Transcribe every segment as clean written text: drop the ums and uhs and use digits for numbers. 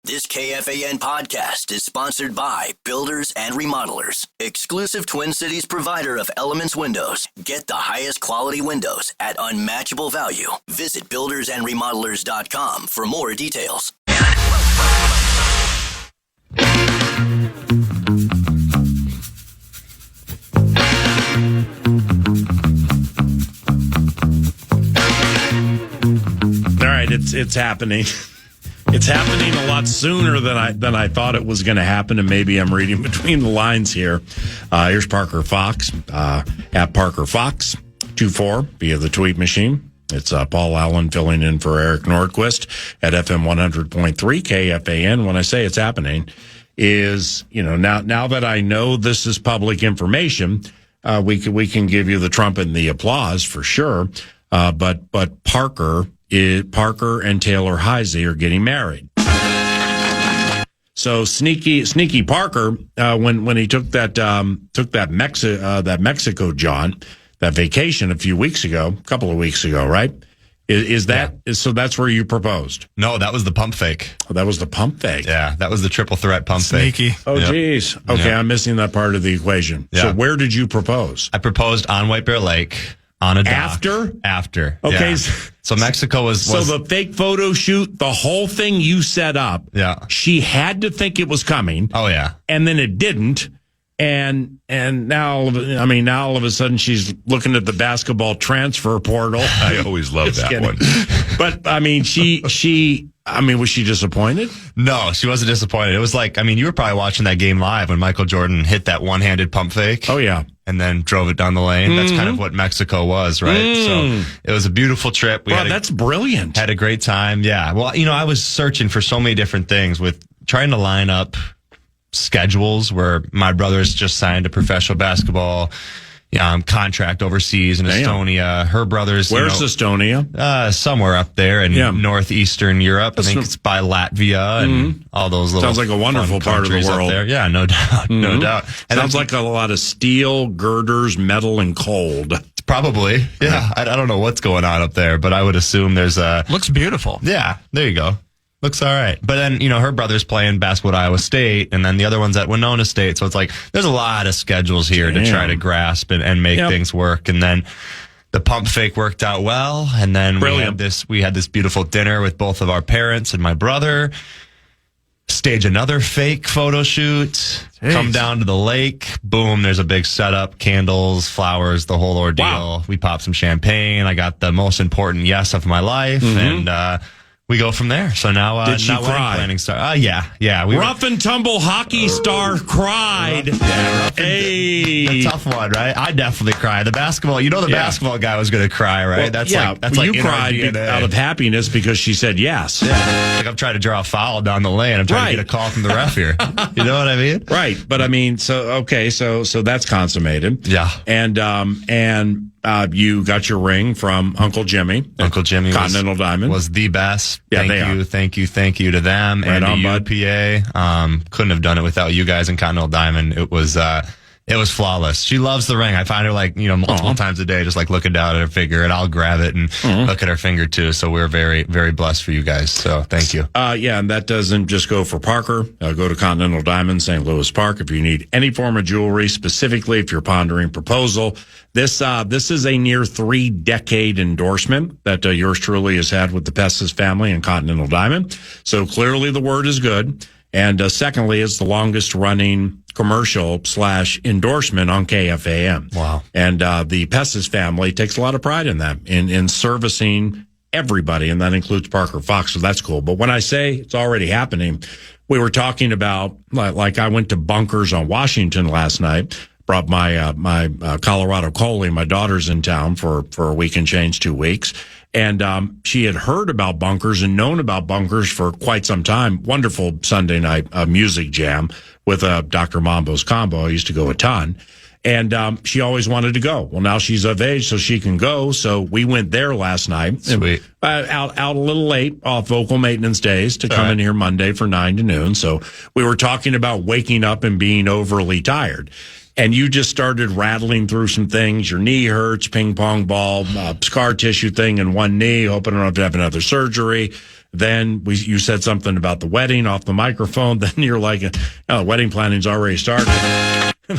This KFAN podcast is sponsored by Builders and Remodelers, exclusive Twin Cities provider of Elements Windows. Get the highest quality windows at unmatchable value. Visit buildersandremodelers.com for more details. All right, it's happening. It's happening a lot sooner than I thought it was going to happen, and maybe I'm reading between the lines here. Here's Parker Fox at Parker Fox 24 via the tweet machine. It's Paul Allen filling in for Eric Nordquist at FM 100.3 KFAN. When I say it's happening, is now that I know this is public information, we can give you the trumpet and the applause for sure. But Parker and Taylor Heisey are getting married. So sneaky Parker, when he took that Mexico John, that vacation a couple of weeks ago, right? So that's where you proposed? No, that was the pump fake. Oh, that was the pump fake. Yeah, that was the triple threat pump Sneaky. fake. Oh, geez. Okay, yep. I'm missing that part of the equation. Yeah. So where did you propose? I proposed on White Bear Lake. On a dock. After. Okay. Yeah. So Mexico was... So the fake photo shoot, the whole thing you set up, yeah. She had to think it was coming. Oh, yeah. And then it didn't. And now all of a sudden she's looking at the basketball transfer portal. I always love that one. But, was she disappointed? No, she wasn't disappointed. It was like, you were probably watching that game live when Michael Jordan hit that one-handed pump fake. Oh, yeah. And then drove it down the lane. Mm-hmm. That's kind of what Mexico was, right? So it was a beautiful trip. That's brilliant. Had a great time. Yeah. Well, I was searching for so many different things with trying to line up schedules where my brother's just signed a professional basketball contract overseas in Estonia. Her brother's... Where's Estonia? Somewhere up there in northeastern Europe. I think it's by Latvia and all those little... Sounds like a wonderful part of the world. There. Yeah, no doubt. Mm-hmm. No doubt. And sounds like a lot of steel, girders, metal, and cold. Probably. Yeah. I don't know what's going on up there, but I would assume there's a... Looks beautiful. Yeah, there you go. Looks all right. But then, her brother's playing basketball at Iowa State, and then the other one's at Winona State. So it's like, there's a lot of schedules here to try to grasp and make things work. And then the pump fake worked out well. And then we had this beautiful dinner with both of our parents and my brother. Stage another fake photo shoot. Jeez. Come down to the lake. Boom, there's a big setup, candles, flowers, the whole ordeal. Wow. We popped some champagne. I got the most important yes of my life. Mm-hmm. And, we go from there. So now, did she cry? Planning start. Yeah. Rough and tumble hockey star cried. A tough one, right? I definitely cried. The basketball, basketball guy was going to cry, right? Well, that's like you cried out of happiness because she said yes. Yeah. Like I'm trying to draw a foul down the lane. I'm trying to get a call from the ref here. You know what I mean? Right. But so that's consummated. Yeah. And you got your ring from Uncle Jimmy. Uncle Jimmy Continental Diamond was the best. Yeah, thank you to them right and on, to UPA. Couldn't have done it without you guys in Continental Diamond. It was flawless. She loves the ring. I find her multiple times a day, just looking down at her finger, and I'll grab it and look at her finger too. So we're very, very blessed for you guys. So thank you. And that doesn't just go for Parker. Go to Continental Diamond, St. Louis Park, if you need any form of jewelry, specifically if you're pondering proposal. This is a near 3-decade endorsement that yours truly has had with the Pestis family and Continental Diamond. So clearly the word is good. And secondly, it's the longest running commercial / endorsement on KFAN. Wow. And the Pestis family takes a lot of pride in that, in servicing everybody, and that includes Parker Fox, so that's cool. But when I say it's already happening, we were talking about, like I went to Bunkers on Washington last night, brought my Colorado Coley. My daughter's in town for a week and change, 2 weeks. And she had heard about Bunkers and known about Bunkers for quite some time. Wonderful Sunday night music jam with Dr. Mambo's Combo. I used to go a ton. And she always wanted to go. Well, now she's of age, so she can go. So we went there last night. Sweet. Out a little late off vocal maintenance days to come in here Monday for 9 to noon. So we were talking about waking up and being overly tired. And you just started rattling through some things. Your knee hurts, ping pong ball, scar tissue thing in one knee. Hoping I don't have to have another surgery. Then you said something about the wedding off the microphone. Then you're like, oh, wedding planning's already started.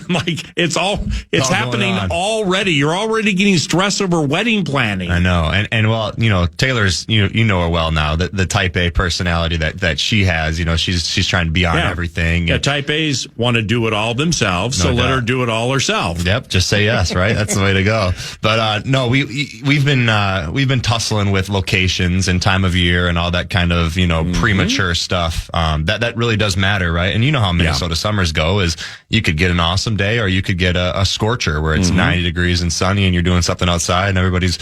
Like, it's happening already. You're already getting stress over wedding planning. I know. And well, Taylor's, you know her well now, the type A personality that she has, she's trying to be on everything. Yeah, type A's want to do it all themselves. So let her do it all herself. Yep. Just say yes, right? That's the way to go. But, no, we've been tussling with locations and time of year and all that kind of, premature stuff. That really does matter, right? And you know how Minnesota summers go is you could get an awesome day or you could get a scorcher where it's 90 degrees and sunny and you're doing something outside and everybody's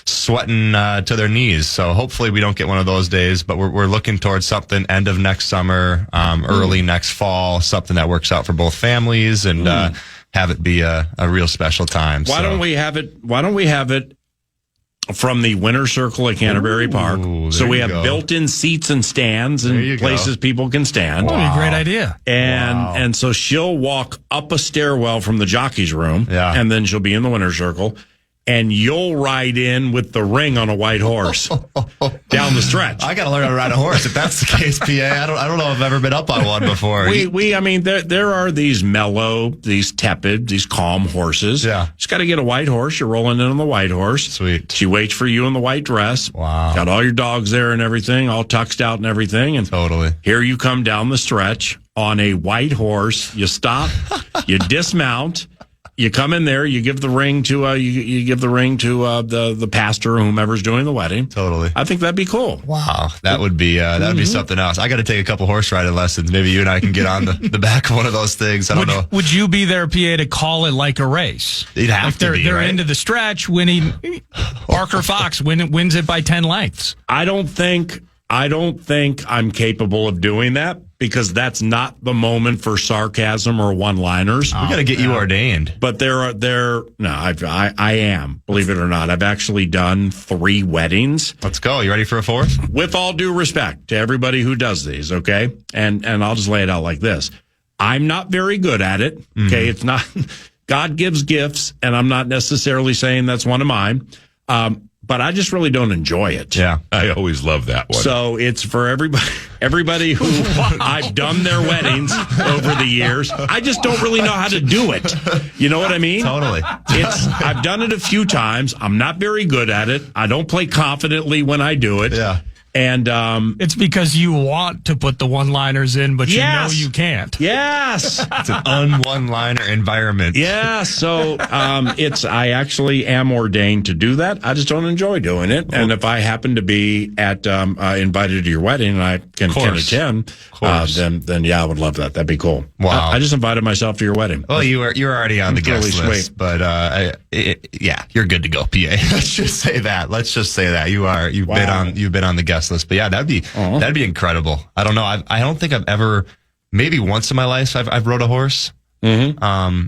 sweating to their knees. So hopefully we don't get one of those days, but we're looking towards something end of next summer, early next fall, something that works out for both families and have it be a real special time. Why don't we have it from the Winter Circle at Canterbury Park? So we have built-in seats and stands and places people can stand. Wow. Great idea. And so she'll walk up a stairwell from the jockey's room, and then she'll be in the Winter Circle, and you'll ride in with the ring on a white horse down the stretch. I got to learn how to ride a horse if that's the case, PA. I don't know if I've ever been up on one before. There are these mellow, these tepid, these calm horses. Yeah. Just got to get a white horse. You're rolling in on the white horse. Sweet. She waits for you in the white dress. Wow. Got all your dogs there and everything, all tucked out and everything. And totally. Here you come down the stretch on a white horse. You stop, you dismount. You come in there, you give the ring to the pastor or whomever's doing the wedding. Totally. I think that'd be cool. Wow. That would be be something else. I got to take a couple horse riding lessons. Maybe you and I can get on the back of one of those things. I don't know. Would you be there, PA, to call it like a race? They'd have to be, they're right? into the stretch, winning. Parker Fox wins it by 10 lengths. I don't think I'm capable of doing that because that's not the moment for sarcasm or one-liners. We got to get you ordained. But I am, believe it or not. I've actually done 3 weddings. Let's go. You ready for a 4th? With all due respect to everybody who does these, okay? And I'll just lay it out like this. I'm not very good at it, okay? It's not, God gives gifts, and I'm not necessarily saying that's one of mine. But I just really don't enjoy it. Yeah. I always love that one. So it's for everybody who I've done their weddings over the years. I just don't really know how to do it. You know what I mean? Totally. I've done it a few times. I'm not very good at it. I don't play confidently when I do it. Yeah. And it's because you want to put the one-liners in, but you know you can't. Yes. It's an un-one-liner environment. Yeah. So I actually am ordained to do that. I just don't enjoy doing it. And if I happen to be invited to your wedding and I can attend, then yeah, I would love that. That'd be cool. Wow. I just invited myself to your wedding. Well, you're already on the guest really list, sweet. but you're good to go, PA. Let's just say that. You've been on the guest list. But yeah, that'd be incredible. I don't know. I don't think I've ever, maybe once in my life I've rode a horse. Mm-hmm.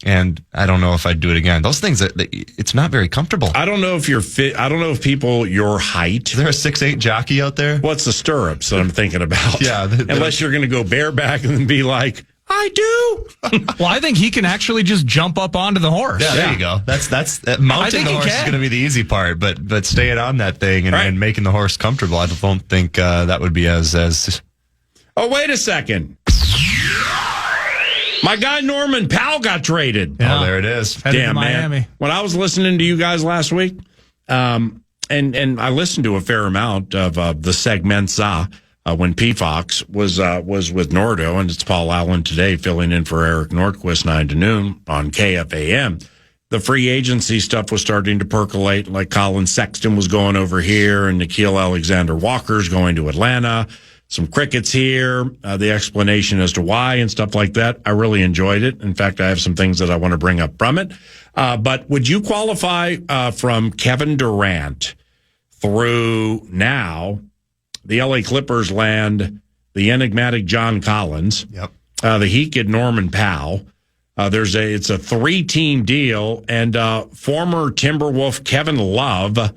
And I don't know if I'd do it again. Those things, it's not very comfortable. I don't know if you're fit. I don't know if people your height. Is there a 6'8" jockey out there? What's the stirrups that I'm thinking about? Yeah. Unless you're going to go bareback and then be like, I do. Well, I think he can actually just jump up onto the horse. Yeah, there you go. That's mounting the horse is going to be the easy part, but staying on that thing and making the horse comfortable, I don't think that would be as. Oh, wait a second. My guy Norman Powell got traded. Yeah. Oh, there it is. Damn, man. When I was listening to you guys last week, and I listened to a fair amount of the segments when P-Fox was with Nordo, and it's Paul Allen today filling in for Eric Nordquist 9 to noon on KFAN. The free agency stuff was starting to percolate, like Colin Sexton was going over here and Nikhil Alexander-Walker's going to Atlanta. Some crickets here, the explanation as to why and stuff like that. I really enjoyed it. In fact, I have some things that I want to bring up from it. But would you qualify from Kevin Durant through now the LA Clippers land the enigmatic John Collins, the Heat get Norman Powell. It's a 3-team deal, and former Timberwolf Kevin Love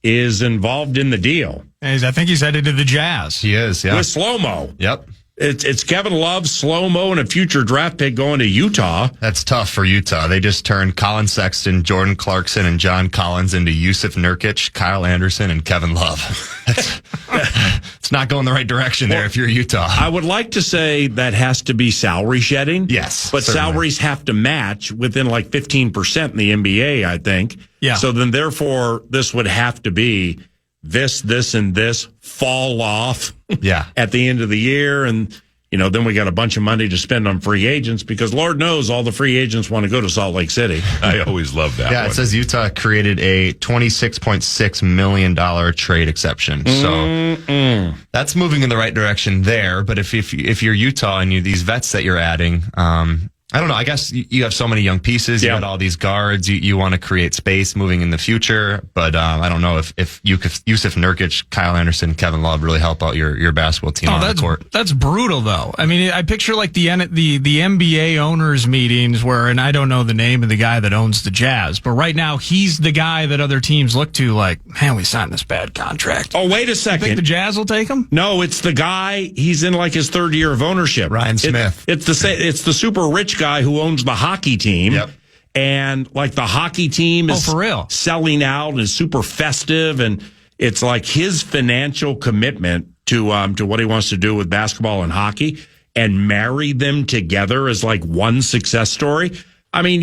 is involved in the deal. I think he's headed to the Jazz. He is, yeah. With slow-mo. Yep. It's Kevin Love, slow-mo, and a future draft pick going to Utah. That's tough for Utah. They just turned Colin Sexton, Jordan Clarkson, and John Collins into Yusuf Nurkic, Kyle Anderson, and Kevin Love. It's not going the right direction there if you're Utah. I would like to say that has to be salary shedding. Yes. But certainly. salaries have to match within like 15% in the NBA, I think. Yeah. So then, therefore, this would have to be this, and this fall off at the end of the year. And, then we got a bunch of money to spend on free agents because Lord knows all the free agents want to go to Salt Lake City. I always love that. Yeah, one. It says Utah created a $26.6 million trade exception. So that's moving in the right direction there. But if you're Utah and these vets that you're adding, I don't know. I guess you have so many young pieces. You got all these guards. You want to create space moving in the future. But I don't know if Yusuf Nurkic, Kyle Anderson, Kevin Love really help out your basketball team on the court. That's brutal, though. I mean, I picture like the NBA owners meetings and I don't know the name of the guy that owns the Jazz, but right now he's the guy that other teams look to like, man, we signed this bad contract. Oh, wait a second. You think the Jazz will take him? No, it's the guy. He's in like his third year of ownership. Ryan Smith. It's the super rich guy who owns the hockey team. Yep. And like the hockey team is for real selling out and is super festive, and it's like his financial commitment to what he wants to do with basketball and hockey and marry them together as like one success story. I mean,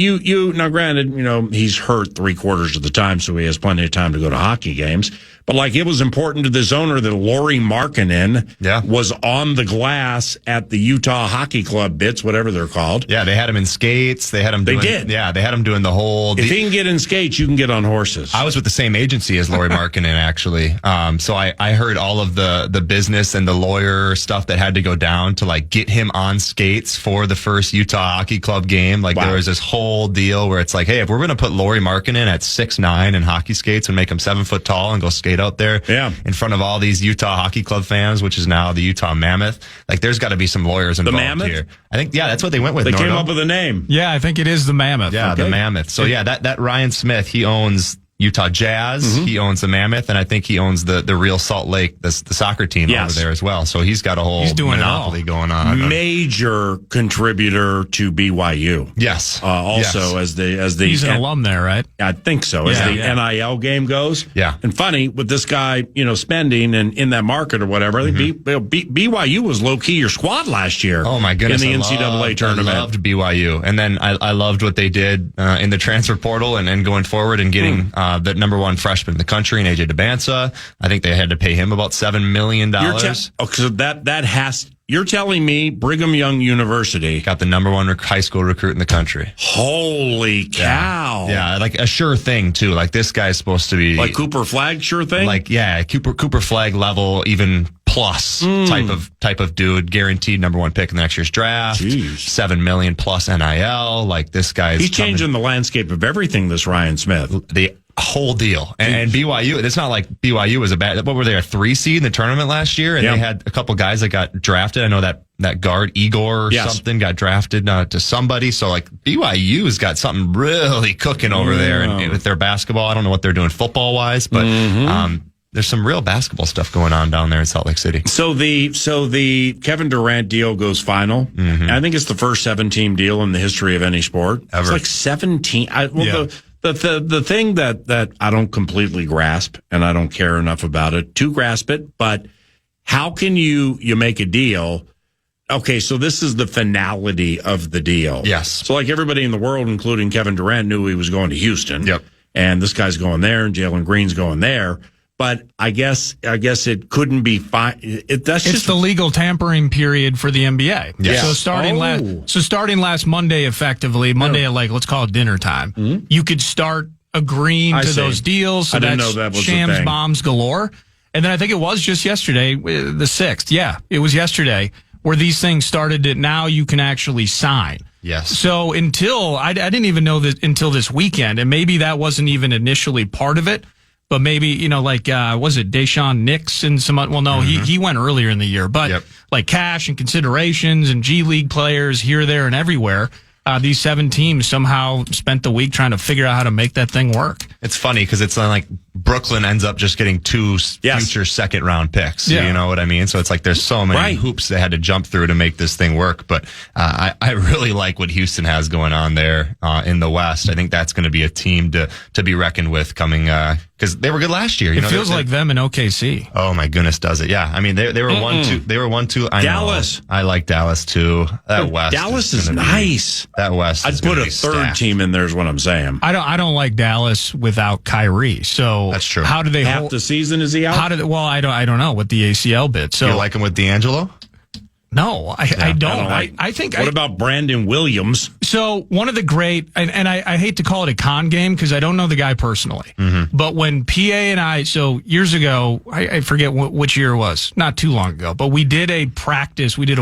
now granted, he's hurt 3/4 of the time, so he has plenty of time to go to hockey games. But like, it was important to this owner that Lauri Markkanen was on the glass at the Utah Hockey Club bits, whatever they're called. Yeah, they had him in skates. They had him. They did. Yeah, they had him doing the whole. If he can get in skates, you can get on horses. I was with the same agency as Lauri Markkanen, actually. So I heard all of the business and the lawyer stuff that had to go down to like get him on skates for the first Utah Hockey Club game. Like there was this whole deal where it's like, hey, if we're going to put Lauri Markkanen at 6'9" in hockey skates and make him 7 foot tall and go skate out there in front of all these Utah Hockey Club fans, which is now the Utah Mammoth, like there's got to be some lawyers involved here. I think, that's what they went with. They came up with a name. Yeah, I think it is the Mammoth. Yeah, the Mammoth. So that Ryan Smith, he owns Utah Jazz. He owns the Mammoth, and I think he owns the Real Salt Lake, the soccer team over there as well. So he's got a whole monopoly going on. Major contributor to BYU. Yes. Also as the he's an alum there, right? I think so. As the NIL game goes. Yeah. And funny with this guy, spending and in that market or whatever. I think BYU was low key your squad last year. Oh my goodness! In the NCAA tournament. I loved BYU, and then I loved what they did in the transfer portal and going forward and getting. The number one freshman in the country, and AJ DeBansa. I think they had to pay him about $7 million. So you're telling me Brigham Young University got the number one high school recruit in the country. Holy cow. Yeah, like a sure thing too. Like this guy's supposed to be like Cooper Flagg sure thing? Like Cooper Flagg level, even plus type of dude, guaranteed number one pick in the next year's draft. Jeez. $7 million plus NIL. Like this guy's changing the landscape of everything, this Ryan Smith. The whole deal. And BYU, it's not like BYU was what were they, a 3 seed in the tournament last year? And they had a couple guys that got drafted. I know that guard, Igor or something, got drafted to somebody. So like BYU's got something really cooking over there and with their basketball. I don't know what they're doing football wise, but there's some real basketball stuff going on down there in Salt Lake City. So the Kevin Durant deal goes final. I think it's the first 7-team deal in the history of any sport. Ever. It's like 17. The thing that I don't completely grasp, and I don't care enough about it to grasp it, but how can you make a deal? Okay, so this is the finality of the deal. Yes. So like everybody in the world, including Kevin Durant, knew he was going to Houston. Yep. And this guy's going there, and Jalen Green's going there. But I guess it couldn't be fine. It's the legal tampering period for the NBA. Yeah. So starting last Monday, effectively Monday at let's call it dinner time. You could start agreeing to those deals. So I didn't know that was shams, the thing. bombs galore. And then I think it was just yesterday, the 6th. Yeah, it was yesterday where these things started. That now you can actually sign. Yes. So until I didn't even know that until this weekend, and maybe that wasn't even initially part of it. But maybe, was it Deshaun Nix and some, well, no, he went earlier in the year, but like cash and considerations and G League players here, there, and everywhere. These 7 teams somehow spent the week trying to figure out how to make that thing work. It's funny because it's like Brooklyn ends up just getting 2 future second round picks. You know what I mean? So it's like there's so many hoops they had to jump through to make this thing work. But I really like what Houston has going on there in the West. I think that's going to be a team to be reckoned with coming because they were good last year. It feels like them in OKC. Oh my goodness, does it? Yeah, I mean they were 1-2. They were 1-2. Dallas. I like Dallas too. That West. Dallas is nice. That West. I'd put a third team in there. Is what I'm saying. I don't like Dallas without Kyrie. So that's true. How do they half the season? Is he out? I don't know with the ACL bit. So you like him with D'Angelo? No, I don't. I think. What about Brandon Williams? So one of the great, and I hate to call it a con game because I don't know the guy personally, but when PA and I, so years ago, I forget which year it was, not too long ago, but we did a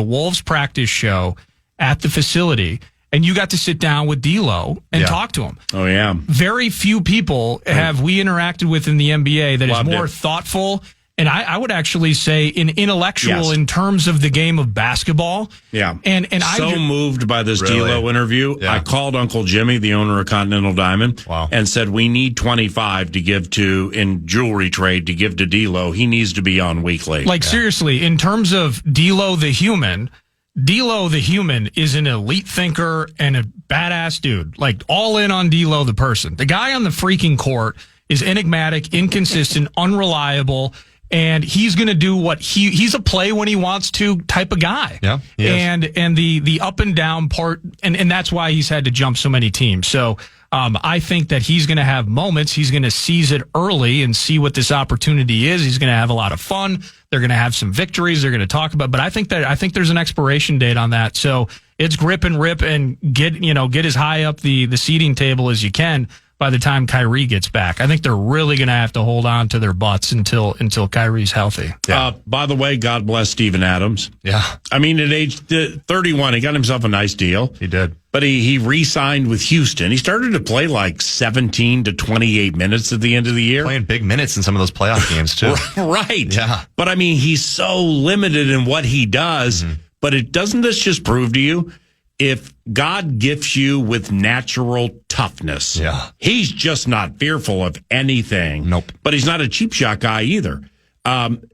Wolves practice show at the facility, and you got to sit down with D'Lo and talk to him. Oh yeah. Very few people have we interacted with in the NBA that Loved is more it. thoughtful. And I would actually say intellectual in terms of the game of basketball. Yeah. And so moved by this D'Lo interview. Yeah. I called Uncle Jimmy, the owner of Continental Diamond, and said, we need 25 to give to, in jewelry trade, to give to D'Lo. He needs to be on weekly. Like, seriously, in terms of D'Lo the human is an elite thinker and a badass dude. Like, all in on D'Lo the person. The guy on the freaking court is enigmatic, inconsistent, unreliable. And he's going to do what he's a play when he wants to type of guy. Yeah. And the up and down part, and that's why he's had to jump so many teams. So, I think that he's going to have moments. He's going to seize it early and see what this opportunity is. He's going to have a lot of fun. They're going to have some victories. They're going to talk about, but I think there's an expiration date on that. So it's grip and rip and get as high up the seating table as you can by the time Kyrie gets back. I think they're really going to have to hold on to their butts until Kyrie's healthy. Yeah. By the way, God bless Steven Adams. Yeah. I mean, at age 31, he got himself a nice deal. He did. But he re-signed with Houston. He started to play like 17 to 28 minutes at the end of the year. Playing big minutes in some of those playoff games, too. Right. Yeah. But, I mean, he's so limited in what he does. But doesn't this just prove to you, if God gifts you with natural toughness, he's just not fearful of anything. Nope. But he's not a cheap shot guy either.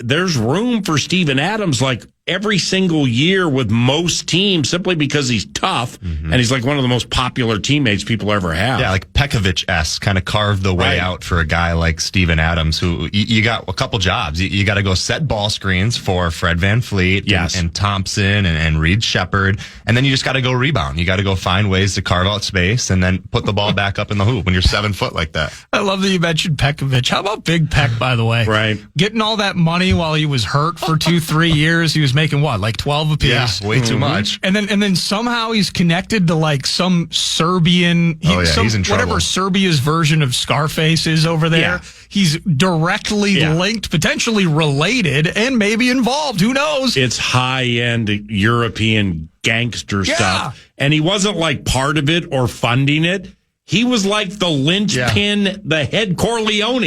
There's room for Steven Adams like every single year with most teams simply because he's tough and he's like one of the most popular teammates people ever have. Yeah, like Pekovic-esque kind of carved the way out for a guy like Steven Adams, who you got a couple jobs. You got to go set ball screens for Fred VanVleet and Thompson and Reed Shepherd, and then you just got to go rebound. You got to go find ways to carve out space and then put the ball back up in the hoop when you're 7 foot like that. I love that you mentioned Pekovic. How about Big Peck, by the way? Right. Getting all that money while he was hurt for 2-3 years. He was making what, like 12 apiece? Yeah, way too much. And then somehow he's connected to like some Serbian, he's in trouble. whatever Serbia's version of Scarface is over there. Yeah. He's directly linked, potentially related, and maybe involved. Who knows? It's high-end European gangster stuff. And he wasn't like part of it or funding it. He was like the linchpin, the head Corleone.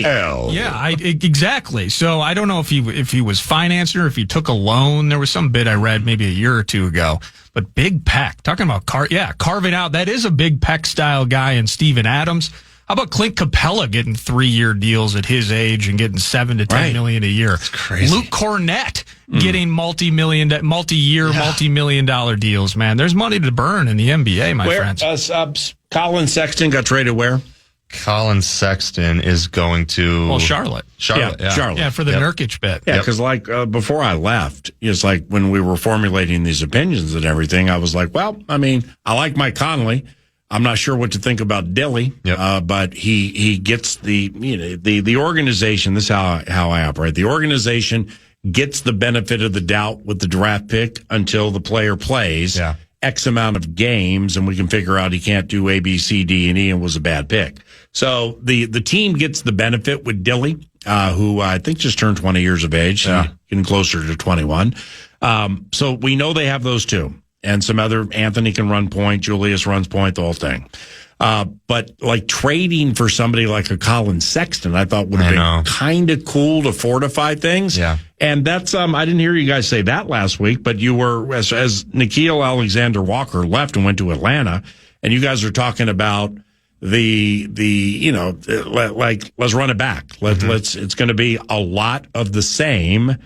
Exactly. So I don't know if he was financing or if he took a loan. There was some bit I read maybe a year or two ago. But Big Peck, talking about carving out. That is a Big Peck style guy in Steven Adams. How about Clint Capella getting 3-year deals at his age and getting $7 to $10 million a year? That's crazy. Luke Cornett getting multi-million dollar deals. Man, there's money to burn in the NBA, my friends. Colin Sexton got traded where? Colin Sexton is going to Charlotte. Charlotte. Yeah, for the Nurkic bet. Yeah, because before I left, it's like when we were formulating these opinions and everything, I was like, well, I mean, I like Mike Conley. I'm not sure what to think about Dilly, but he gets the organization. This is how I operate. The organization gets the benefit of the doubt with the draft pick until the player plays X amount of games, and we can figure out he can't do A, B, C, D, and E, and was a bad pick. So the team gets the benefit with Dilly, who I think just turned 20 years of age, getting closer to 21. So we know they have those two. And some other, Anthony can run point, Julius runs point, the whole thing. But like trading for somebody like a Colin Sexton, I thought would have been kind of cool to fortify things. Yeah. And that's, I didn't hear you guys say that last week, but you were, as Nickeil Alexander-Walker left and went to Atlanta, and you guys are talking about let's run it back. It's going to be a lot of the same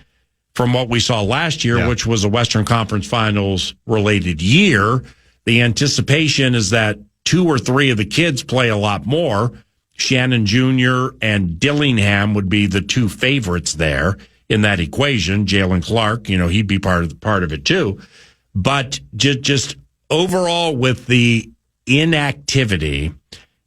from what we saw last year, which was a Western Conference Finals related year. The anticipation is that 2 or 3 of the kids play a lot more. Shannon Jr. and Dillingham would be the 2 favorites there in that equation. Jalen Clark, he'd be part of it too. But just overall with the inactivity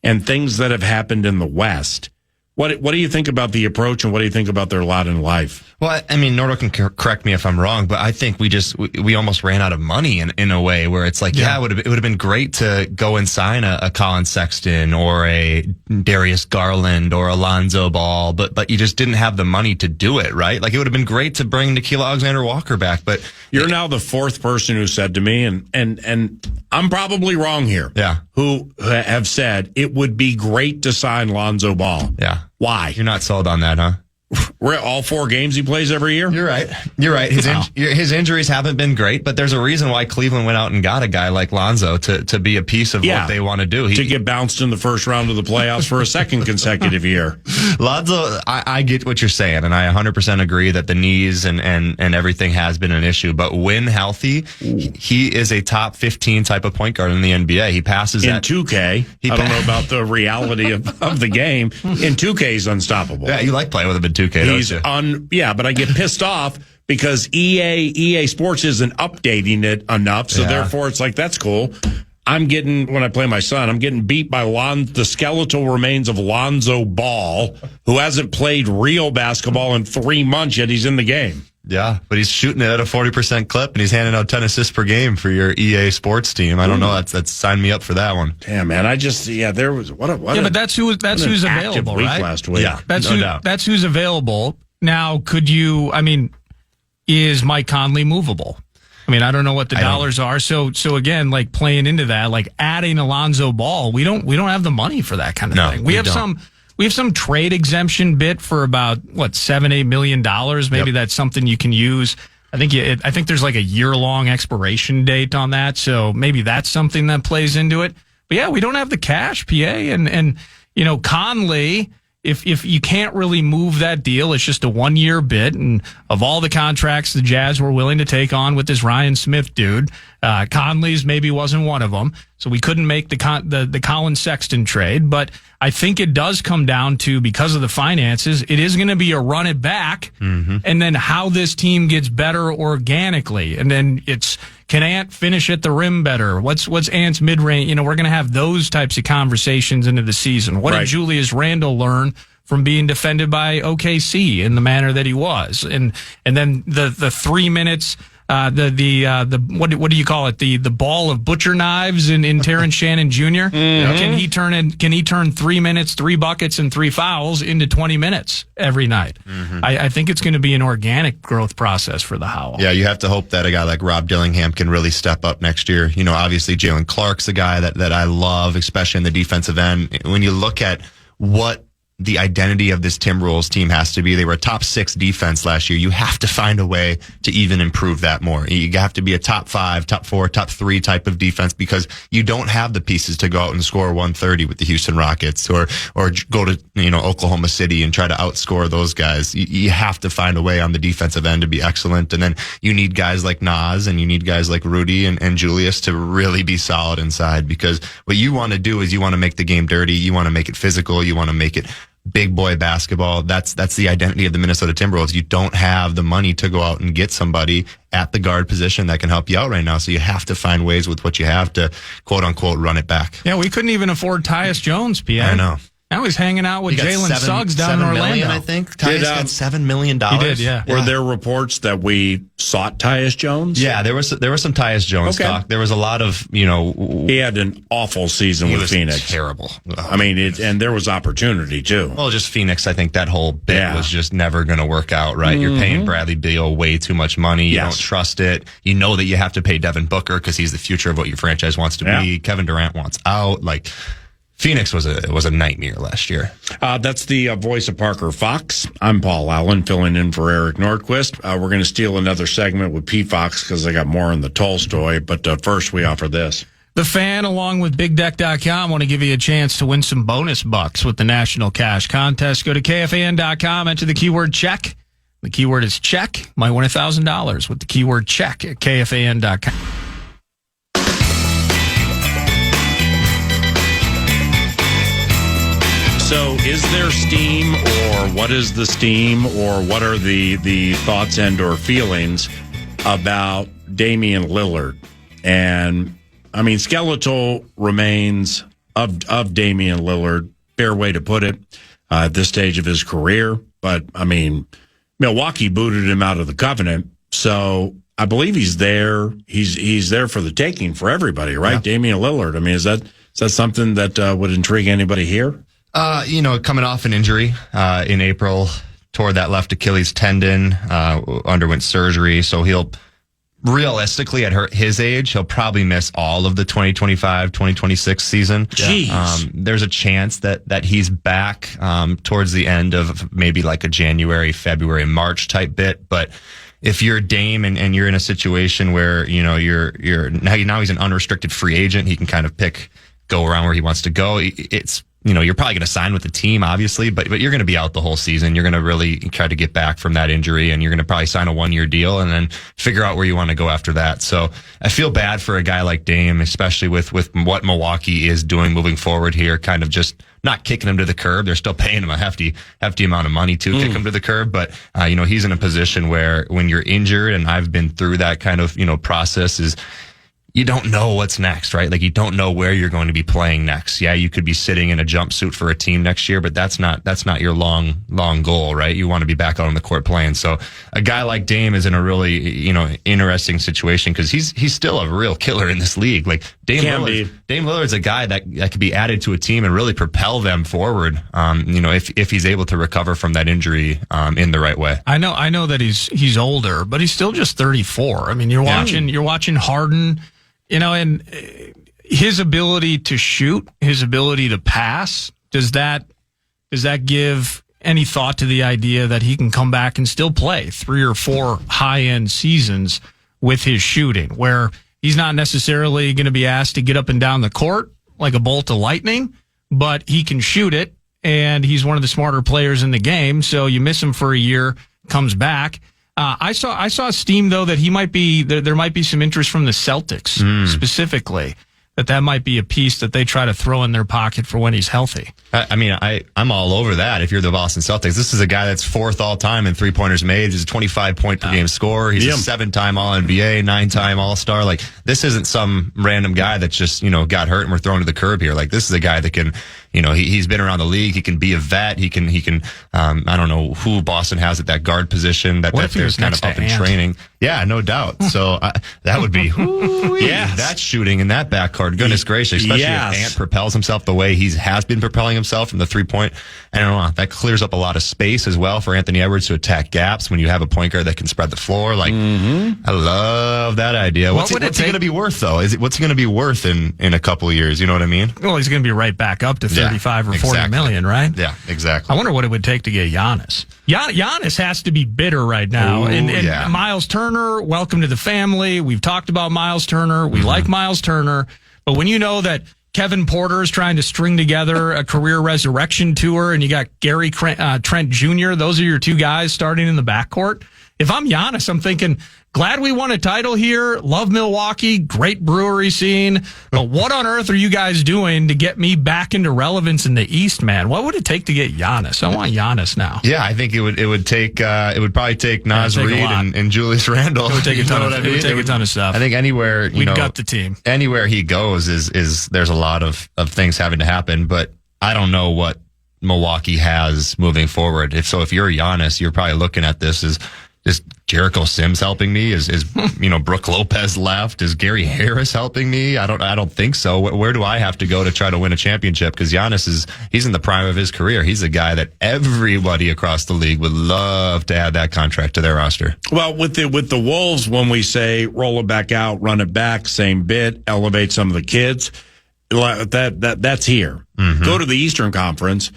and things that have happened in the West, what do you think about the approach, and what do you think about their lot in life? Well, I mean, Nordo can correct me if I'm wrong, but I think we almost ran out of money in a way where it's like, it would have been great to go and sign a Colin Sexton or a Darius Garland or Alonzo Ball, but you just didn't have the money to do it, right? Like, it would have been great to bring Nickeil Alexander-Walker back, but you're now the 4th person who said to me, and I'm probably wrong here. Yeah. Who have said it would be great to sign Lonzo Ball. Yeah. Why? You're not sold on that, huh? We're at all 4 games he plays every year? You're right. His injuries haven't been great, but there's a reason why Cleveland went out and got a guy like Lonzo to be a piece of what they want to do. To get bounced in the first round of the playoffs for a second consecutive year. Lonzo, I get what you're saying, and I 100% agree that the knees and everything has been an issue, but when healthy, he is a top 15 type of point guard in the NBA. He passes in 2K. I don't know about the reality of the game. In 2K, he's unstoppable. Yeah, you like playing with him in 2K, don't you? But I get pissed off because EA Sports isn't updating it enough, so therefore it's like, that's cool. When I play my son, I'm getting beat by the skeletal remains of Lonzo Ball, who hasn't played real basketball in 3 months, yet he's in the game. Yeah, but he's shooting it at a 40% clip, and he's handing out 10 assists per game for your EA Sports team. I don't know. That's sign me up for that one. Damn, man. There was but that's who's available, right? Last week. Yeah, that's who's available. Now, is Mike Conley movable? I mean, I don't know what the dollars are. So again, like, playing into that, like adding Alonzo Ball, we don't have the money for that kind of thing. We have some trade exemption bit for about $7-8 million. Maybe that's something you can use. I think there's like a year-long expiration date on that, so maybe that's something that plays into it. But yeah, we don't have the cash, PA, and Conley. If you can't really move that deal, it's just a 1-year bit. And of all the contracts the Jazz were willing to take on with this Ryan Smith dude, Conley's maybe wasn't one of them. So we couldn't make the Colin Sexton trade. But I think it does come down to, because of the finances, it is going to be a run it back, and then how this team gets better organically. And then can Ant finish at the rim better? What's Ant's mid-range? We're going to have those types of conversations into the season. What did Julius Randle learn from being defended by OKC in the manner that he was? And then the 3 minutes, what do you call it? The ball of butcher knives in Terrence Shannon Jr. Can he turn 3 minutes, 3 buckets, and 3 fouls into 20 minutes every night? I think it's going to be an organic growth process for the Howl. Yeah, you have to hope that a guy like Rob Dillingham can really step up next year. Obviously Jalen Clark's a guy that I love, especially in the defensive end. When you look at what the identity of this Timberwolves team has to be, they were a top 6 defense last year. You have to find a way to even improve that more. You have to be a top 5, top 4, top 3 type of defense, because you don't have the pieces to go out and score 130 with the Houston Rockets or go to Oklahoma City and try to outscore those guys. You have to find a way on the defensive end to be excellent, and then you need guys like Nas and you need guys like Rudy and Julius to really be solid inside, because what you want to do is you want to make the game dirty, you want to make it physical, you want to make it big boy basketball. That's the identity of the Minnesota Timberwolves. You don't have the money to go out and get somebody at the guard position that can help you out right now. So you have to find ways with what you have to, quote unquote, run it back. Yeah, we couldn't even afford Tyus Jones, Pierre. I know. Now he's hanging out with Jalen Suggs down in Orlando. Million, I think. Tyus got $7 million. He did, yeah. Were there reports that we sought Tyus Jones? Yeah, there was some Tyus Jones talk. There was a lot of, he had an awful season with Phoenix. Terrible. I mean, and there was opportunity too. Well, just Phoenix, I think that whole bit was just never going to work out, right? You're paying Bradley Beal way too much money. You don't trust it. You know that you have to pay Devin Booker because he's the future of what your franchise wants to be. Kevin Durant wants out. Phoenix was a nightmare last year. That's the voice of Parker Fox. I'm Paul Allen, filling in for Eric Nordquist. We're going to steal another segment with P. Fox because I got more on the Tolstoy. But first, we offer this. The Fan, along with BigDeck.com, want to give you a chance to win some bonus bucks with the National Cash Contest. Go to KFAN.com, enter the keyword check. The keyword is check. Might win $1,000 with the keyword check at KFAN.com. So is there steam, or what is the steam, or what are the thoughts and or feelings about Damian Lillard? And I mean, skeletal remains of Damian Lillard, fair way to put it, at this stage of his career. But, I mean, Milwaukee booted him out of the Covenant, so I believe he's there. He's there for the taking for everybody, right? Yeah. Damian Lillard. I mean, is that something that would intrigue anybody here? Coming off an injury in April, tore that left Achilles tendon, underwent surgery, so he'll realistically, at his age, he'll probably miss all of the 2025-2026 season. Jeez. There's a chance that he's back towards the end of maybe like a January, February, March type bit. But if you're Dame and you're in a situation where, you're now he's an unrestricted free agent, he can kind of go around where he wants to go. It's, you're probably going to sign with the team, obviously, but you're going to be out the whole season. You're going to really try to get back from that injury, and you're going to probably sign a 1-year deal and then figure out where you want to go after that. So I feel bad for a guy like Dame, especially with what Milwaukee is doing moving forward here, kind of just not kicking him to the curb. They're still paying him a hefty amount of money to kick him to the curb. But, he's in a position where when you're injured, and I've been through that kind of, process, is you don't know what's next, right? Like, you don't know where you're going to be playing next. Yeah, you could be sitting in a jumpsuit for a team next year, but that's not your long goal, right? You want to be back out on the court playing. So a guy like Dame is in a really, interesting situation, because he's still a real killer in this league. Like, Dame Lillard's a guy that could be added to a team and really propel them forward. If he's able to recover from that injury in the right way. I know that he's older, but he's still just 34. I mean, you're watching Harden. And his ability to shoot, his ability to pass, does that give any thought to the idea that he can come back and still play 3 or 4 high-end seasons with his shooting, where he's not necessarily going to be asked to get up and down the court like a bolt of lightning, but he can shoot it, and he's one of the smarter players in the game, so you miss him for a year, comes back. I saw steam, though, that he might be there might be some interest from the Celtics specifically, that might be a piece that they try to throw in their pocket for when he's healthy. I'm all over that. If you're the Boston Celtics, this is a guy that's 4th all time in 3-pointers made. He's a 25-point per game scorer. He's a 7-time All-NBA, 9-time All-Star. Like, this isn't some random guy that just got hurt and we're thrown to the curb here. Like, this is a guy that can. He's been around the league. He can be a vet. He can. I don't know who Boston has at that guard position that they're kind of up in training. Yeah, no doubt. So that would be, that shooting in that backcourt. Goodness gracious, especially if Ant propels himself the way he has been propelling himself from the 3-point. I don't know. That clears up a lot of space as well for Anthony Edwards to attack gaps when you have a point guard that can spread the floor. Like, I love that idea. What's he going to be worth, though? What's he going to be worth in a couple of years? You know what I mean? Well, he's going to be right back up to 35 or 40 million, right? Yeah, exactly. I wonder what it would take to get Giannis. Giannis has to be bitter right now. And Miles Turner, welcome to the family. We've talked about Miles Turner. We like Miles Turner. But when you know that Kevin Porter is trying to string together a career resurrection tour, and you got Gary Trent Jr., those are your 2 guys starting in the backcourt. If I'm Giannis, I'm thinking, glad we won a title here. Love Milwaukee. Great brewery scene. But what on earth are you guys doing to get me back into relevance in the East, man? What would it take to get Giannis? I want Giannis now. Yeah, I think it would probably take Naz Reid and Julius Randle. It would take a ton of stuff. I think anywhere we'd gut the team. Anywhere he goes is there's a lot of things having to happen. But I don't know what Milwaukee has moving forward. If you're Giannis, you're probably looking at this as, is Jericho Sims helping me? Is Brooke Lopez left? Is Gary Harris helping me? I don't think so. Where do I have to go to try to win a championship? Because Giannis he's in the prime of his career. He's a guy that everybody across the league would love to add that contract to their roster. Well, with the Wolves, when we say roll it back out, run it back, same bit, elevate some of the kids, that's here. Go to the Eastern Conference.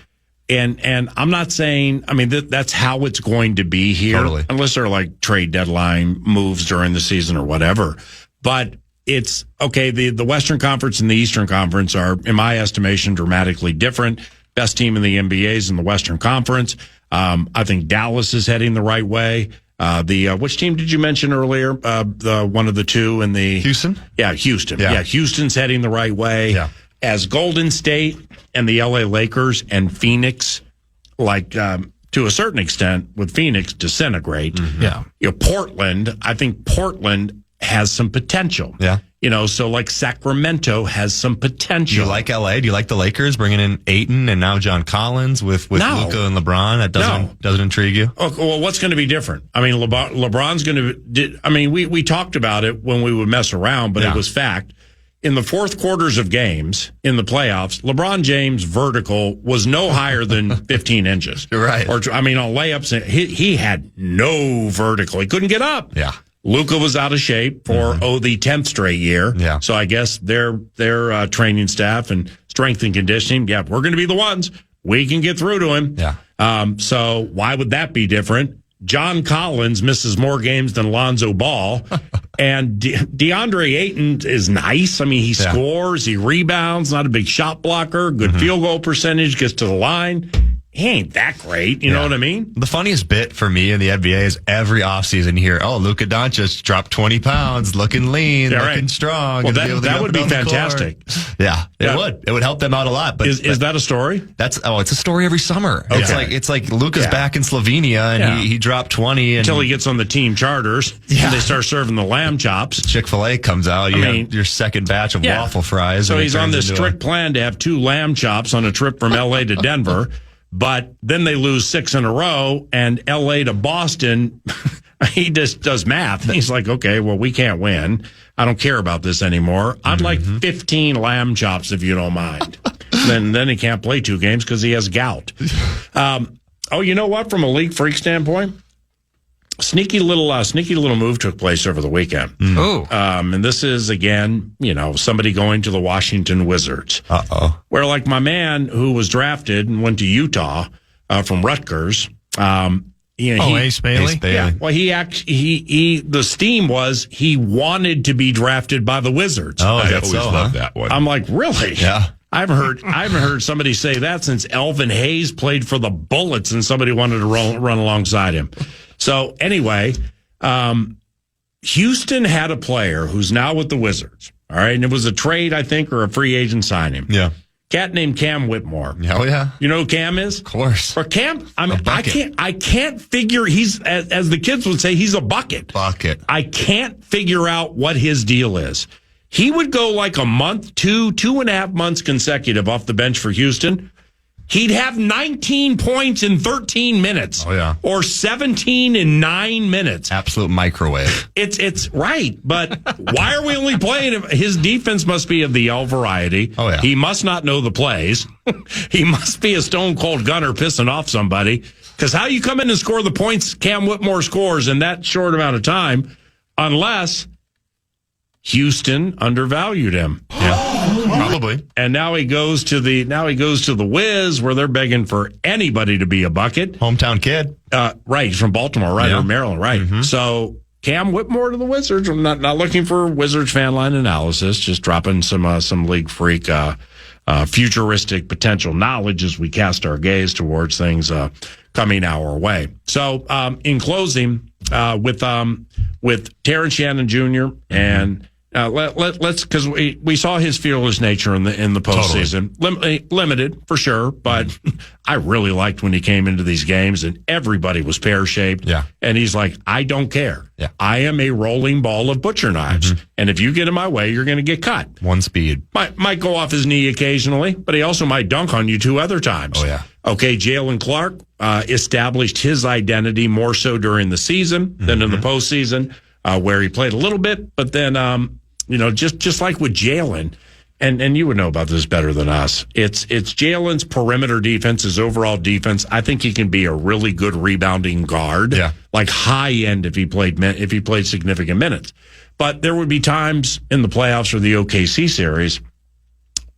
And I'm not saying, that's how it's going to be here, unless there are like trade deadline moves during the season or whatever. But it's okay. The Western Conference and the Eastern Conference are, in my estimation, dramatically different. Best team in the NBA is in the Western Conference. I think Dallas is heading the right way. Which team did you mention earlier? The one of the two in the Houston? Yeah, Houston. Yeah, Houston's heading the right way. Yeah. As Golden State and the LA Lakers and Phoenix, to a certain extent, with Phoenix disintegrate. Mm-hmm. Yeah. Portland, I think Portland has some potential. Yeah. So like Sacramento has some potential. Do you like LA? Do you like the Lakers bringing in Ayton and now John Collins with No. Luka and LeBron? That doesn't intrigue you? Okay, well, what's going to be different? I mean, LeBron's going to. We talked about it when we would mess around, but it was fact. In the fourth quarters of games in the playoffs, LeBron James' vertical was no higher than 15 inches. Right. On layups, he had no vertical. He couldn't get up. Yeah. Luka was out of shape for the 10th straight year. Yeah. So I guess their training staff and strength and conditioning, we're going to be the ones. We can get through to him. Yeah. So why would that be different? John Collins misses more games than Lonzo Ball. And DeAndre Ayton is nice. I mean, he scores, he rebounds, not a big shot blocker, good field goal percentage, gets to the line. He ain't that great. You know what I mean? The funniest bit for me in the NBA is every offseason you hear, Luka Doncic dropped 20 pounds, looking lean, looking strong. Well, that would be fantastic. Yeah, it would. It would help them out a lot. But is that a story? It's a story every summer. Okay. It's like Luka's back in Slovenia and he dropped 20 until he gets on the team charters and they start serving the lamb chops. Chick-fil-A comes out. You have your second batch of waffle fries. So he's on this strict plan to have 2 lamb chops on a trip from LA to Denver. But then they lose 6 in a row, and L.A. to Boston, he just does math. He's like, okay, well, we can't win. I don't care about this anymore. I'd like 15 lamb chops if you don't mind. then he can't play 2 games because he has gout. You know what? From a league freak standpoint, sneaky little move took place over the weekend. And this is, again, somebody going to the Washington Wizards. Where, like, my man who was drafted and went to Utah from Rutgers. Ace Bailey? Yeah. Well, the steam was he wanted to be drafted by the Wizards. I always loved that one. I'm like, really? Yeah. I haven't heard somebody say that since Elvin Hayes played for the Bullets and somebody wanted to run alongside him. So anyway, Houston had a player who's now with the Wizards. All right. And it was a trade, I think, or a free agent signing. Yeah. Cat named Cam Whitmore. Oh, yeah. You know who Cam is? Of course. Or Cam, I can't figure, he's, as the kids would say, he's a bucket. I can't figure out what his deal is. He would go like a month, 2.5 months consecutive off the bench for Houston. He'd have 19 points in 13 minutes. Oh, yeah. Or 17 in 9 minutes. Absolute microwave. It's right, but why are we only playing him? His defense must be of the L variety. Oh, yeah. He must not know the plays. He must be a stone cold gunner pissing off somebody. Because how you come in and score the points Cam Whitmore scores in that short amount of time, unless Houston undervalued him. Yeah. Probably. And now he goes to the Wiz, where they're begging for anybody to be a bucket. Hometown kid. Right. He's from Baltimore, right? Or Maryland, right? Mm-hmm. So Cam Whitmore to the Wizards. I'm not looking for Wizards fan line analysis, just dropping some league freak futuristic potential knowledge as we cast our gaze towards things coming our way. So in closing, with Terrence Shannon Jr. and let's, because we saw his fearless nature in the postseason. Totally. Limited for sure, but I really liked when he came into these games and everybody was pear shaped. Yeah, and he's like, I don't care. Yeah, I am a rolling ball of butcher knives, and if you get in my way, you're going to get cut. One speed might go off his knee occasionally, but he also might dunk on you 2 other times. Oh yeah. Okay, Jalen Clark established his identity more so during the season than in the postseason, where he played a little bit, but then just like with Jalen, and you would know about this better than us. It's Jalen's perimeter defense, his overall defense. I think he can be a really good rebounding guard, like high end if he played significant minutes. But there would be times in the playoffs or the OKC series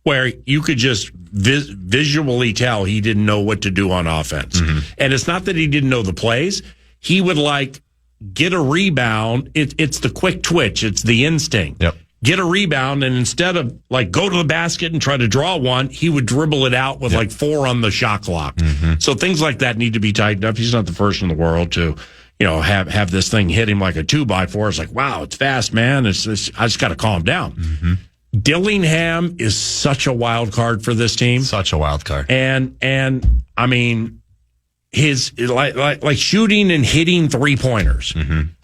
where you could just visually tell he didn't know what to do on offense. And it's not that he didn't know the plays. He would get a rebound. It's the quick twitch. It's the instinct. Yep. get a rebound, and instead of like go to the basket and try to draw one, he would dribble it out with like 4 on the shot clock. So things like that need to be tightened up. He's not the first in the world to, have this thing hit him like a 2x4. It's like, wow, it's fast, man. I just got to calm down. Dillingham is such a wild card for this team. Such a wild card. And I mean, his like shooting and hitting 3-pointers.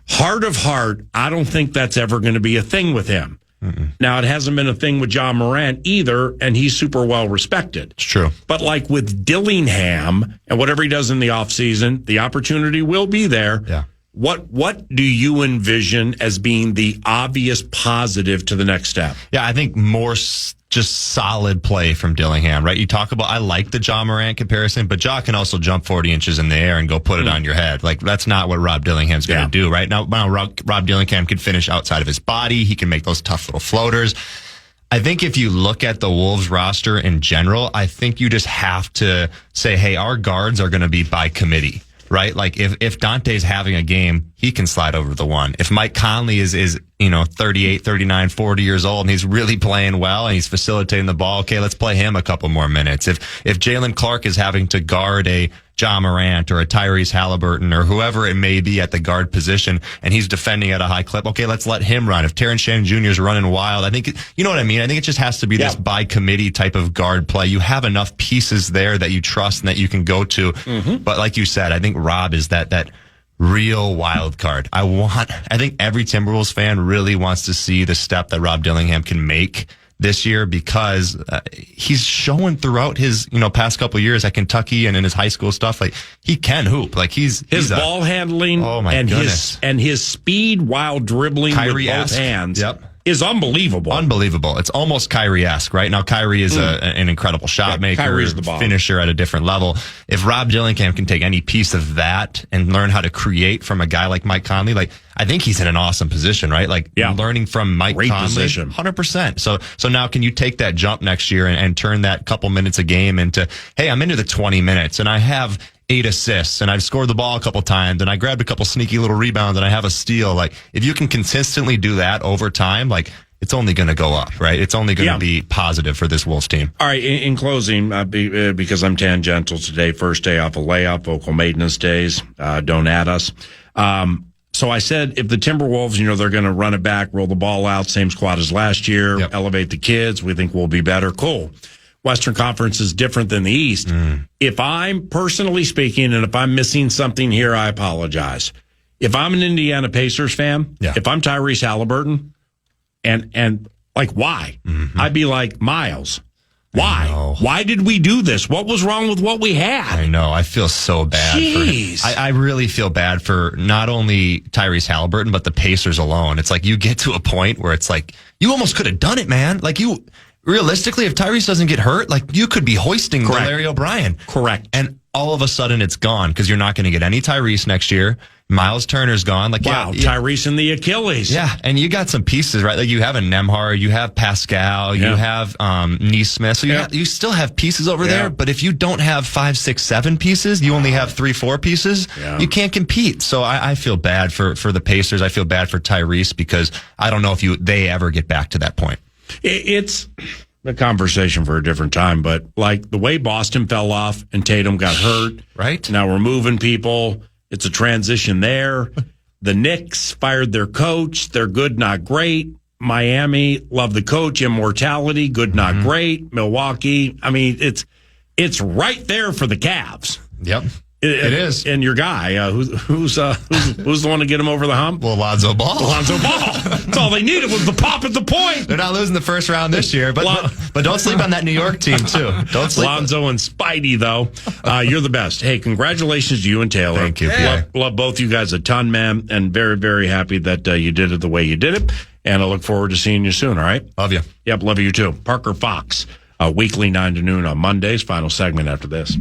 Heart of heart, I don't think that's ever going to be a thing with him. Now, it hasn't been a thing with John Morant either, and he's super well respected. It's true. But like with Dillingham and whatever he does in the offseason, the opportunity will be there. Yeah. What do you envision as being the obvious positive to the next step? Yeah, I think more just solid play from Dillingham, right? You talk about, I like the Ja Morant comparison, but Ja can also jump 40 inches in the air and go put it on your head. Like, that's not what Rob Dillingham's going to do, right? Now Rob Dillingham can finish outside of his body. He can make those tough little floaters. I think if you look at the Wolves roster in general, I think you just have to say, hey, our guards are going to be by committee. Right? Like if Dante's having a game, he can slide over the one. If Mike Conley is 38, 39, 40 years old and he's really playing well and he's facilitating the ball, okay, let's play him a couple more minutes. If Jalen Clark is having to guard a Ja Morant or a Tyrese Halliburton or whoever it may be at the guard position and he's defending at a high clip, okay, let's let him run. If Terrence Shannon Jr. is running wild, I think, you know what I mean? I think it just has to be this by committee type of guard play. You have enough pieces there that you trust and that you can go to. But like you said, I think Rob is that real wild card. I think every Timberwolves fan really wants to see the step that Rob Dillingham can make this year because he's showing throughout his past couple of years at Kentucky and in his high school stuff, like he can hoop. Like his ball handling his speed while dribbling with both hands is unbelievable. Unbelievable. It's almost Kyrie-esque, right? Now Kyrie is an incredible shot maker, finisher at a different level. If Rob Dillingham can take any piece of that and learn how to create from a guy like Mike Conley, like I think he's in an awesome position, right? Like learning from Mike Conley, position. 100%. So now can you take that jump next year and turn that couple minutes a game into, hey, I'm into the 20 minutes and I have 8 assists and I've scored the ball a couple times and I grabbed a couple sneaky little rebounds and I have a steal. Like if you can consistently do that over time, like it's only going to go up, right? It's only going to be positive for this Wolves team. All right. In closing, because I'm tangential today, first day off a layup, vocal maintenance days, don't add us. So I said, if the Timberwolves, they're going to run it back, roll the ball out, same squad as last year, elevate the kids, we think we'll be better. Cool. Western Conference is different than the East. If I'm personally speaking, and if I'm missing something here, I apologize. If I'm an Indiana Pacers fan, if I'm Tyrese Halliburton, and like, why? I'd be like, Miles, why? Why did we do this? What was wrong with what we had? I know. I feel so bad for him. I really feel bad for not only Tyrese Halliburton, but the Pacers alone. It's like you get to a point where it's like, you almost could have done it, man. Like realistically, if Tyrese doesn't get hurt, like you could be hoisting Larry O'Brien. Correct. And all of a sudden it's gone because you're not going to get any Tyrese next year. Miles Turner's gone. Like, Tyrese and the Achilles. Yeah, and you got some pieces, right? Like you have a Nemhard, you have Pascal, you have Neesmith. So you still have pieces over there. But if you don't have 5, 6, 7 pieces, you only have 3, 4 pieces. You can't compete. So I feel bad for the Pacers. I feel bad for Tyrese because I don't know if they ever get back to that point. It's a conversation for a different time, but like the way Boston fell off and Tatum got hurt, right? Now we're moving people. It's a transition there. The Knicks fired their coach. They're good, not great. Miami, love the coach. Immortality, good, not great. Milwaukee, I mean, it's right there for the Cavs. Yep. It is. And your guy, who's the one to get him over the hump? Well, Lonzo Ball. That's all they needed was the pop at the point. They're not losing the first round this year, but don't sleep on that New York team, too. Don't sleep. Lonzo and Spidey, though. You're the best. Hey, congratulations to you and Taylor. Thank you. Love both you guys a ton, man, and very, very happy that you did it the way you did it. And I look forward to seeing you soon, all right? Love you. Yep, love you too. Parker Fox, weekly 9 to noon on Mondays. Final segment after this.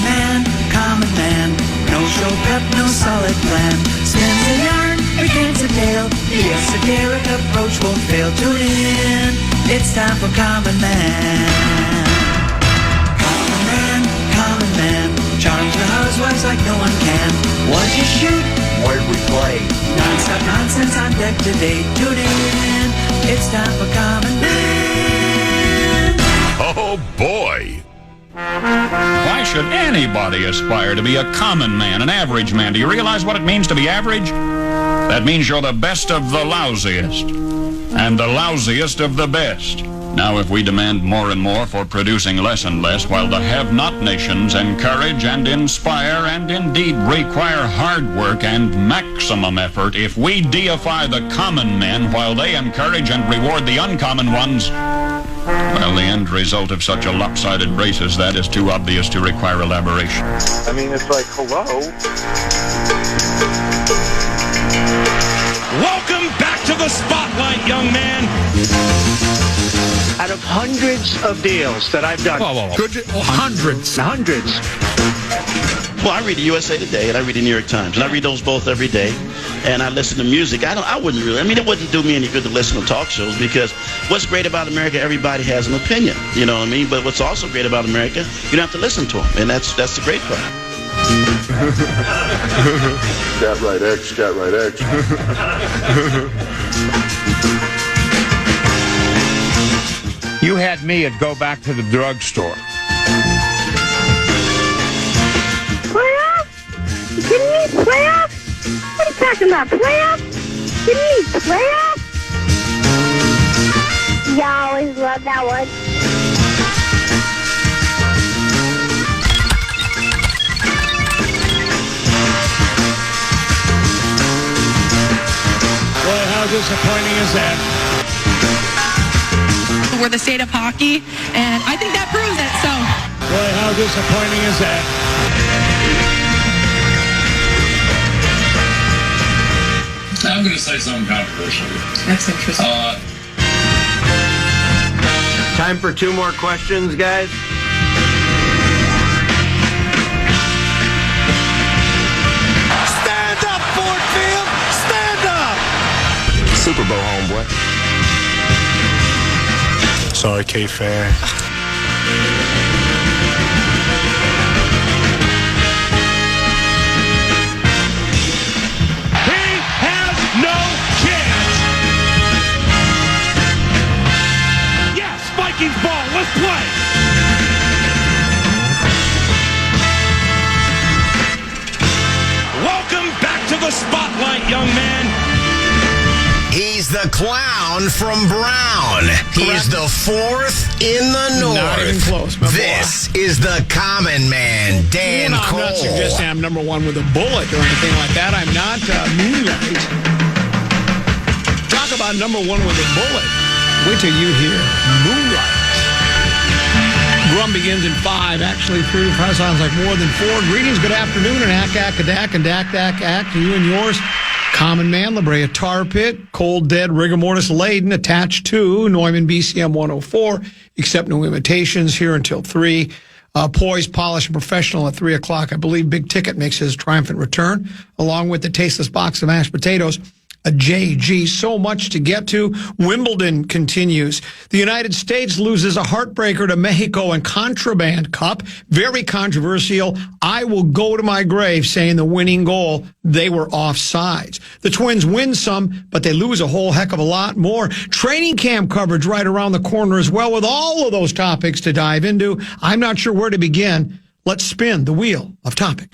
And common man, no show prep, no solid plan. Spins a yarn, regains a tale. Yes, a daring approach won't fail. Tune in, it's time for Common Man. Common man, charms the housewives like no one can. What you shoot, where we play. Non-stop nonsense on deck today. Tune in. It's time for Common Man. Oh, boy. Why should anybody aspire to be a common man, an average man? Do you realize what it means to be average? That means you're the best of the lousiest, and the lousiest of the best. Now, if we demand more and more for producing less and less, while the have-not nations encourage and inspire and indeed require hard work and maximum effort, if we deify the common men while they encourage and reward the uncommon ones, well, the end result of such a lopsided race as that is too obvious to require elaboration. I mean, it's like, hello? Welcome back to the spotlight, young man. Out of hundreds of deals that I've done. Hundreds. Well, I read the USA Today and I read the New York Times, and I read those both every day. And I listen to music. I wouldn't really. I mean, it wouldn't do me any good to listen to talk shows, because what's great about America, everybody has an opinion. You know what I mean? But what's also great about America, you don't have to listen to them, and that's the great part. Cat right X, cat right X. You had me at go back to the drugstore. Playoffs? You kidding me? Playoffs? What are you talking about? Playoffs? You mean playoffs? Yeah, I always loved that one. Boy, how disappointing is that? We're the state of hockey, and I think that proves it, so. Boy, how disappointing is that? I'm going to say something controversial. That's interesting. Time for 2 more questions, guys. Stand up, Ford Field! Stand up! Super Bowl, homeboy. Sorry, KFAN. No chance. Yes, Vikings ball. Let's play. Welcome back to the spotlight, young man. He's the clown from Brown. He's the 4th in the North. Not even close, my This is the common man, Dan Cole. I'm not suggesting I'm number 1 with a bullet or anything like that. I'm not Moonlight. Talk about number 1 with a bullet. Wait till you hear Moonlight. Drum begins in 5. Actually, 3 probably sounds like more than 4. Greetings, good afternoon, and ack, and dak, to you and yours. Common Man, La Brea Tar Pit, Cold Dead, Rigor Mortis Laden, attached to Neumann BCM 104, except no imitations, here until 3. Poised, polished, and professional at 3 o'clock. I believe Big Ticket makes his triumphant return, along with the tasteless box of mashed potatoes. A JG, so much to get to. Wimbledon continues. The United States loses a heartbreaker to Mexico in Contraband Cup. Very controversial. I will go to my grave saying the winning goal, they were offsides. The Twins win some, but they lose a whole heck of a lot more. Training camp coverage right around the corner as well, with all of those topics to dive into. I'm not sure where to begin. Let's spin the wheel of topic.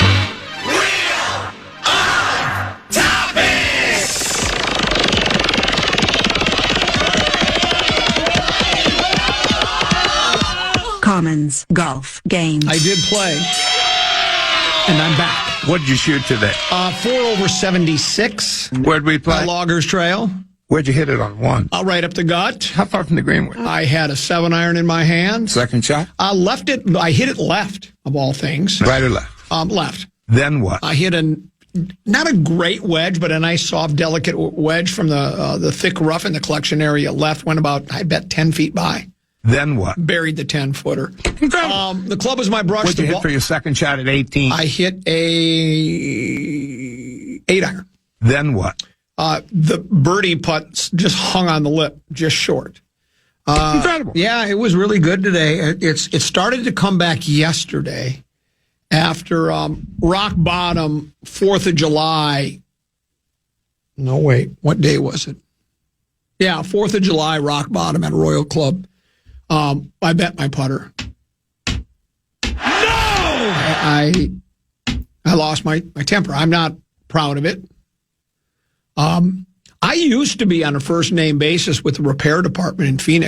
Commons golf games. I did play, and I'm back. What did you shoot today? 4 over 76. Where'd we play? Loggers Trail. Where'd you hit it on? 1? Right up the gut. How far from the green were you? I had a 7-iron in my hand. Second shot? I hit it left, of all things. Right or left? Left. Then what? I hit not a great wedge, but a nice, soft, delicate wedge from the thick rough in the collection area left. Went about, I bet, 10 feet by. Then what? Buried the 10-footer. The club was my brush. What'd you hit for your second shot at 18? I hit a 8-iron. Then what? The birdie putt just hung on the lip, just short. Incredible. Yeah, it was really good today. It started to come back yesterday after rock bottom 4th of July No, wait. What day was it? Yeah, 4th of July, rock bottom at Royal Club. I bet my putter. No! I lost my temper. I'm not proud of it. I used to be on a first name basis with the repair department in Phoenix.